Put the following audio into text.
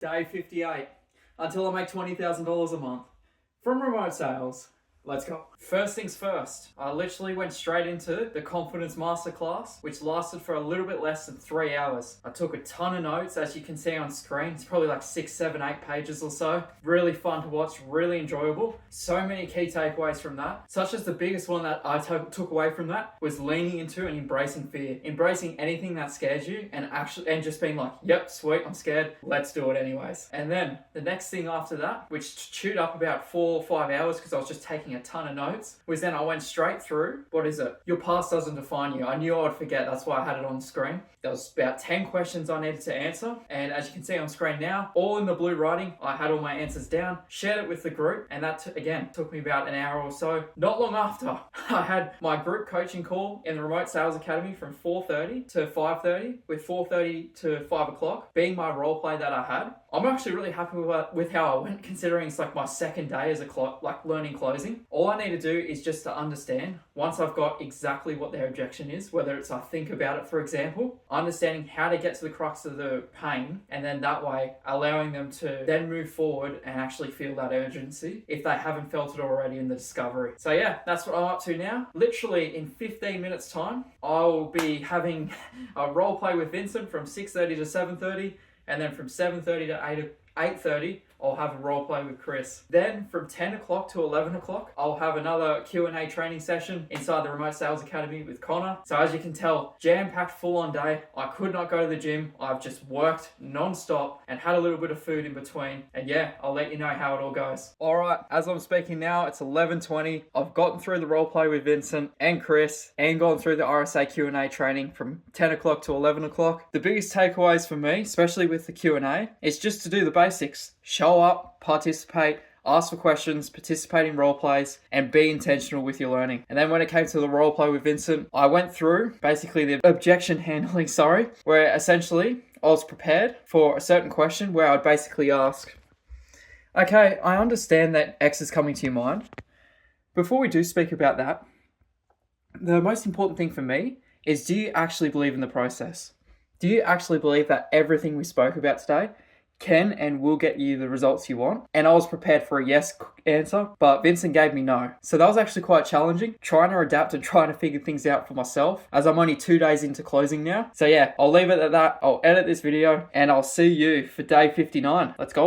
Day 58. Until I make $20,000 a month. From remote sales. Let's go. First things first, I literally went straight into the Confidence Masterclass, which lasted for a little bit less than 3 hours. I took a ton of notes, as you can see on screen. It's probably like 6, 7, 8 pages or so. Really fun to watch, really enjoyable. So many key takeaways from that, such as the biggest one that I took away from that was leaning into and embracing fear. Embracing anything that scares you and just being like, yep, sweet, I'm scared, let's do it anyways. And then the next thing after that, which chewed up about 4 or 5 hours because I was just taking a ton of notes, was then I went straight through, what is it? Your past doesn't define you. I knew I would forget, that's why I had it on screen. There was about 10 questions I needed to answer, and as you can see on screen now, all in the blue writing, I had all my answers down, shared it with the group, and that again took me about an hour or so. Not long after, I had my group coaching call in the Remote Sales Academy from 4:30 to 5:30, with 4:30 to 5 o'clock being my role play that I had. I'm actually really happy with how I went, considering it's like my second day as learning closing. All I need to do is just to understand, once I've got exactly what their objection is, whether it's I think about it, for example, understanding how to get to the crux of the pain, and then that way allowing them to then move forward and actually feel that urgency if they haven't felt it already in the discovery. So yeah, that's what I'm up to now. Literally in 15 minutes time, I will be having a role play with Vincent from 6:30 to 7:30, and then from 7:30 to 8:30, I'll have a role play with Chris. Then from 10 o'clock to 11 o'clock, I'll have another Q&A training session inside the Remote Sales Academy with Connor. So as you can tell, jam-packed full-on day. I could not go to the gym. I've just worked non-stop and had a little bit of food in between. And yeah, I'll let you know how it all goes. All right, as I'm speaking now, it's 11:20. I've gotten through the role play with Vincent and Chris and gone through the RSA Q&A training from 10 o'clock to 11 o'clock. The biggest takeaways for me, especially with the Q&A, is just to do the basics. Show up, participate, ask for questions, participate in role plays, and be intentional with your learning. And then when it came to the role play with Vincent, I went through basically the objection handling, where essentially I was prepared for a certain question where I'd basically ask, okay, I understand that X is coming to your mind. Before we do speak about that, the most important thing for me is, do you actually believe in the process? Do you actually believe that everything we spoke about today can and will get you the results you want? And I was prepared for a yes answer, but Vincent gave me no. So that was actually quite challenging, trying to adapt and trying to figure things out for myself, as I'm only 2 days into closing now. So yeah, I'll leave it at that. I'll edit this video and I'll see you for day 59. Let's go.